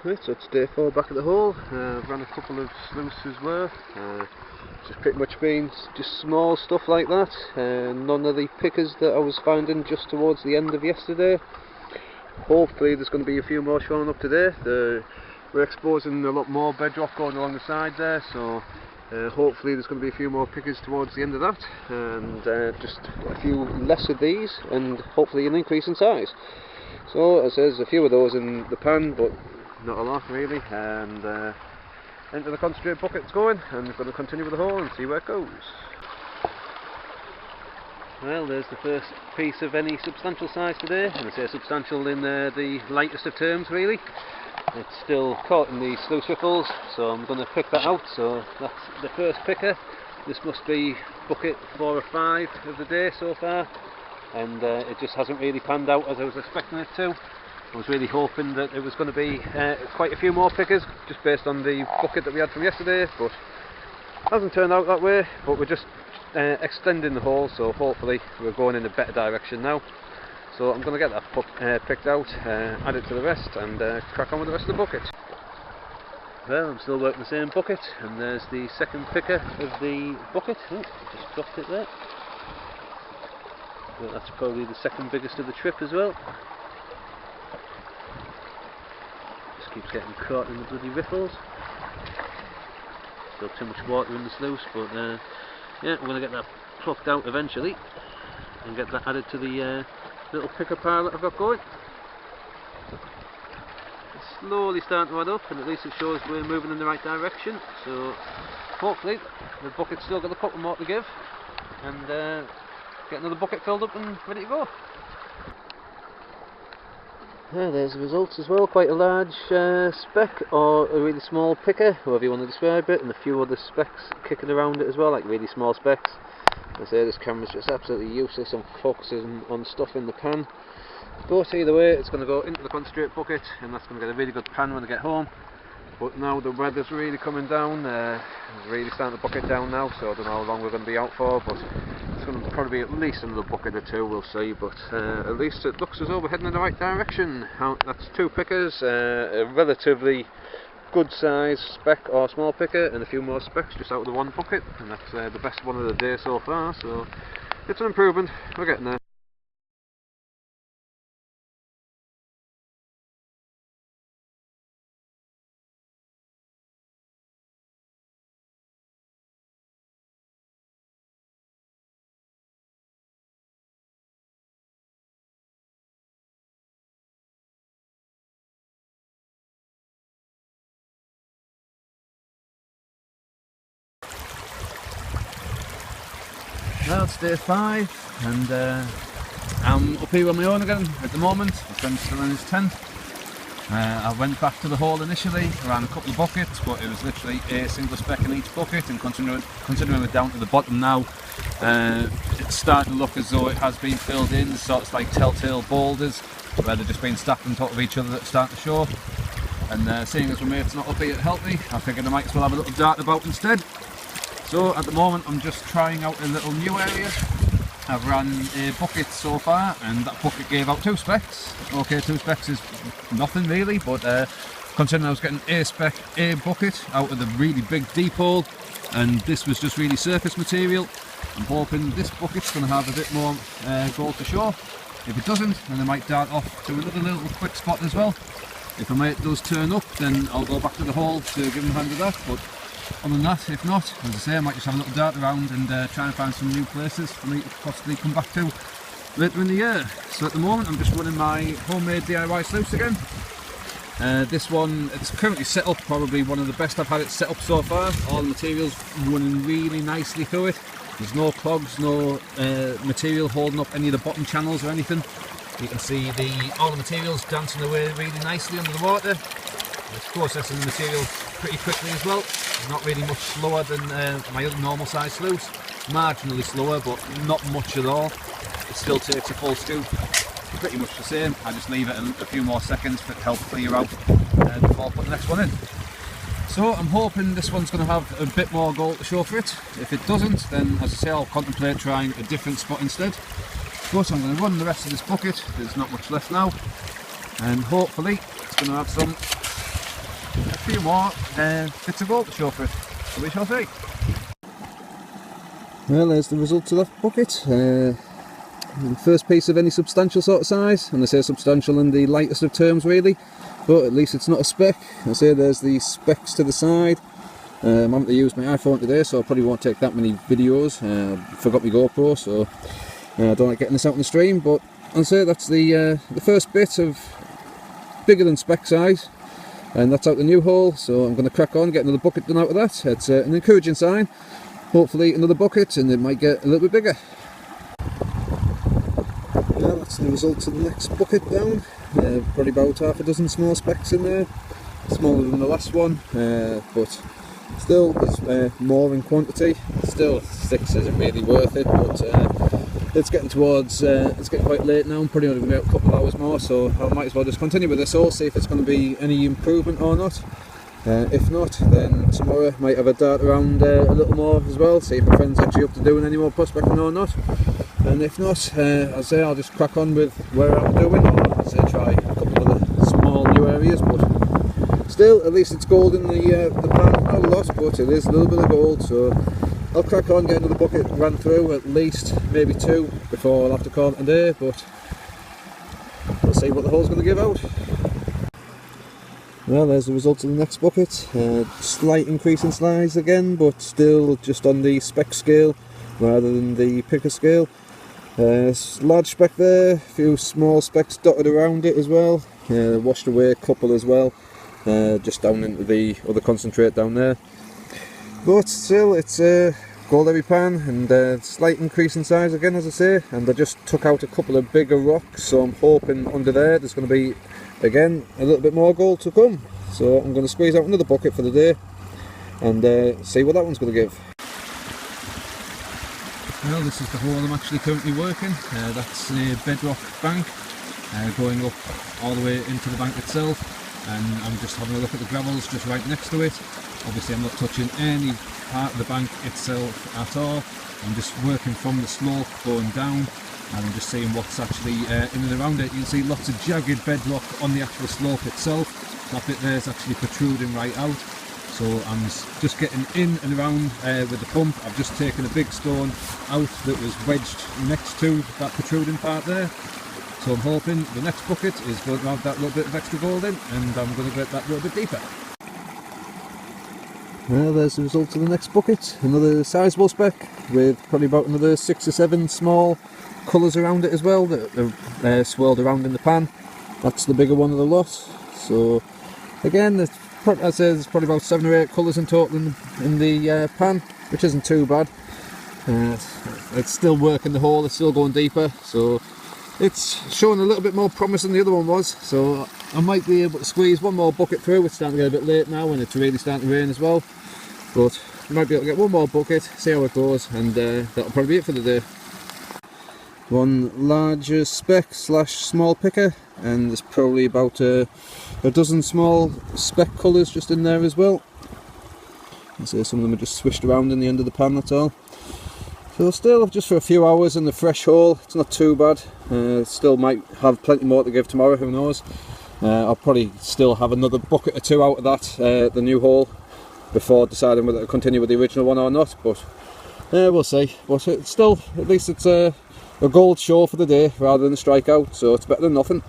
Right, so it's day 4 back at the hole. I've run a couple of sluices worth. Just pretty much been just small stuff like that. None of the pickers that I was finding just towards the end of yesterday. Hopefully there's going to be a few more showing up today. We're exposing a lot more bedrock going along the side there, so hopefully there's going to be a few more pickers towards the end of that, and just a few less of these, and hopefully an increase in size. So as there's a few of those in the pan, but not a lot really, and into the concentrate bucket it's going, and we're going to continue with the hole and see where it goes. Well, there's the first piece of any substantial size today, and I say substantial in the lightest of terms really. It's still caught in the sluice riffles, so I'm going to pick that out. So that's the first picker. This must be bucket 4 or 5 of the day so far, and it just hasn't really panned out as I was expecting it to. I was really hoping that it was going to be quite a few more pickers, just based on the bucket that we had from yesterday, but it hasn't turned out that way. But we're just extending the hole, so hopefully we're going in a better direction now. So I'm going to get that picked out, add it to the rest, and crack on with the rest of the bucket. Well, I'm still working the same bucket, and there's the second picker of the bucket. Oh, just dropped it there. Well, that's probably the second biggest of the trip as well. Just keeps getting caught in the bloody riffles. Still too much water in the sluice, but yeah, I'm going to get that plucked out eventually and get that added to the little picker pile that I've got going. It's slowly starting to add up, and at least it shows we're moving in the right direction. So hopefully the bucket's still got a couple more to give, and get another bucket filled up and ready to go. There's the results as well, quite a large speck, or a really small picker, however you want to describe it, and a few other specks kicking around it as well, like really small specks. As I say, this camera's just absolutely useless on focusing on stuff in the pan. But either way, it's going to go into the concentrate bucket, and that's going to get a really good pan when I get home. But now the weather's really coming down, it's really starting to bucket down now, so I don't know how long we're going to be out for, but it's going to probably be at least another bucket or 2, we'll see. But at least it looks as though we're heading in the right direction. That's 2 pickers, a relatively good size speck or small picker, and a few more specks just out of the one bucket, and that's the best one of the day so far, so it's an improvement, we're getting there. Well, it's day 5, and I'm up here on my own again at the moment. My friend's still in his tent. I went back to the hole initially, around a couple of buckets, but it was literally a single speck in each bucket, and considering we're down to the bottom now, it's starting to look as though it has been filled in, sort of like telltale boulders, where they've just been stacked on top of each other that start to show. And seeing as my mate's not up here to help me, I figured I might as well have a little dart about instead. So at the moment I'm just trying out a little new area. I've run a bucket so far, and that bucket gave out 2 specks. Okay, 2 specks is nothing really, but considering I was getting a bucket out of the really big deep hole, and this was just really surface material, I'm hoping this bucket's going to have a bit more gold to show. If it doesn't, then I might dart off to another little quick spot as well. If my mate does turn up, then I'll go back to the hole to give him a hand with that. But other than that, if not, as I say, I might just have a little dart around and try and find some new places for me to possibly come back to later in the year. So at the moment I'm just running my homemade DIY sluice again. This one, it's currently set up, probably one of the best I've had it set up so far. All the materials running really nicely through it. There's no clogs, no material holding up any of the bottom channels or anything. You can see all the materials dancing away really nicely under the water. It's processing the material pretty quickly as well. Not really much slower than my other normal size sluice. Marginally slower, but not much at all. It still takes a full scoop. Pretty much the same. I just leave it a few more seconds for it to help clear out before I put the next one in. So I'm hoping this one's going to have a bit more gold to show for it. If it doesn't, then as I say, I'll contemplate trying a different spot instead. But I'm going to run the rest of this bucket. There's not much left now, and hopefully it's going to have some few more bits of gold to show for it, so we shall see. Well, there's the result of that bucket. The first piece of any substantial sort of size, and I say substantial in the lightest of terms really, but at least it's not a speck. I say there's the specks to the side. I'm having to use my iPhone today, so I probably won't take that many videos. Forgot my GoPro, so I don't like getting this out in the stream, but I'll say that's the first bit of bigger than speck size, and that's out the new hole, so I'm going to crack on, get another bucket done out of that. It's an encouraging sign. Hopefully another bucket and it might get a little bit bigger. Yeah, that's the result of the next bucket down. Probably about half a dozen small specks in there. Smaller than the last one, but still there's more in quantity. Still 6 isn't really worth it, but it's getting towards, it's getting quite late now. I'm probably only going to be out a couple of hours more, so I might as well just continue with this hole, see if it's going to be any improvement or not. If not, then tomorrow might have a dart around a little more as well, see if my friend's actually up to doing any more prospecting or not. And if not, I say I'll just crack on with where I'm doing, or I say try a couple of the small new areas. But still, at least it's gold in the pan. Not a lot, but it is a little bit of gold. So I'll crack on, get another bucket ran through, at least maybe 2 before I'll have to call it a day. But we'll see what the hole's going to give out. Well, there's the result of the next bucket. Slight increase in size again, but still just on the speck scale rather than the picker scale. Large speck there, a few small specks dotted around it as well. Washed away a couple as well, just down into the other concentrate down there. But still, it's gold every pan, and slight increase in size again, as I say. And I just took out a couple of bigger rocks, so I'm hoping under there's going to be again a little bit more gold to come. So I'm going to squeeze out another bucket for the day and see what that one's going to give. Well, this is the hole I'm actually currently working. That's a bedrock bank going up all the way into the bank itself, and I'm just having a look at the gravels just right next to it. Obviously I'm not touching any part of the bank itself at all. I'm just working from the slope going down, and I'm just seeing what's actually in and around it. You can see lots of jagged bedrock on the actual slope itself. That bit there is actually protruding right out. So I'm just getting in and around with the pump. I've just taken a big stone out that was wedged next to that protruding part there. So I'm hoping the next bucket is going to have that little bit of extra gold in, and I'm going to get that little bit deeper. Well, there's the result of the next bucket. Another sizable speck with probably about another 6 or 7 small colours around it as well that are swirled around in the pan. That's the bigger one of the lot. So again, I'd say there's probably about 7 or 8 colours in total in the pan, which isn't too bad. It's still working the hole, it's still going deeper, so it's showing a little bit more promise than the other one was. So I might be able to squeeze one more bucket through. It's starting to get a bit late now and it's really starting to rain as well, but I might be able to get one more bucket, see how it goes, and that'll probably be it for the day. One larger speck slash small picker, and there's probably about a dozen small speck colours just in there as well. You see some of them are just swished around in the end of the pan, that's all. So still, just for a few hours in the fresh hole, it's not too bad. Still might have plenty more to give tomorrow, who knows. I'll probably still have another bucket or 2 out of that, the new hole, before deciding whether to continue with the original one or not, but we'll see. But it's still, at least it's a gold show for the day rather than a strikeout, so it's better than nothing.